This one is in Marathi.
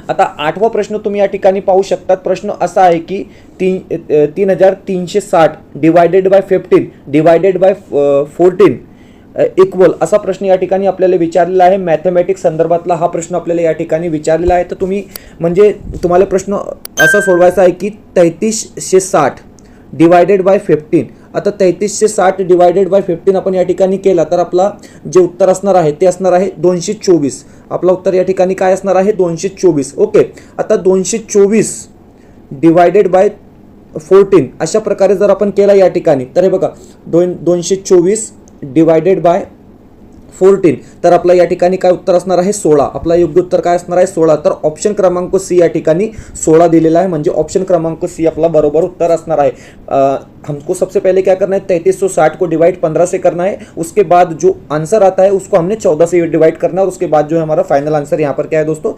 आता 8वा प्रश्न तुम्ही या ठिकाणी पाहू शकतात. प्रश्न असा आहे की 3360 divided by 15 divided by 14 equal असा प्रश्न या ठिकाणी आपल्याला विचारलेला आहे. मॅथमॅटिक्स संदर्भातला हा प्रश्न आपल्याला या ठिकाणी विचारलेला आहे. तर तुम्ही म्हणजे तुम्हाला प्रश्न असा सोडवायचा आहे की 3360 डिवायडेड बाय 15. आता 3360 डिवायडेड बाय 15 आपण या ठिकाणी केला तर आपला जे उत्तर असणार आहे ते असणार आहे 224. आपला उत्तर या ठिकाणी काय असणार आहे 224. ओके. आता 224 डिवायडेड बाय 14 अशा प्रकारे जर आपण केला या ठिकाणी तर हे बघा 224 डिवायडेड बाय 14 तर आपला या ठिकाणी काय उत्तर असणार आहे 16. आपला योग्य उत्तर काय असणार आहे 16. तर ऑप्शन क्रमांक सी या ठिकाणी 16 दिलेला आहे. म्हणजे ऑप्शन क्रमांक सी आपला बरोबर उत्तर असणार आहे. हमको सबसे पहले क्या करना है 3360 को डिवाइड 15 से करना है. उसके बाद जो आंसर आता है उसको हमने 14 से डिवाइड करना है और उसके बाद जो है हमारा फाइनल आंसर यहाँ पर क्या है दोस्तों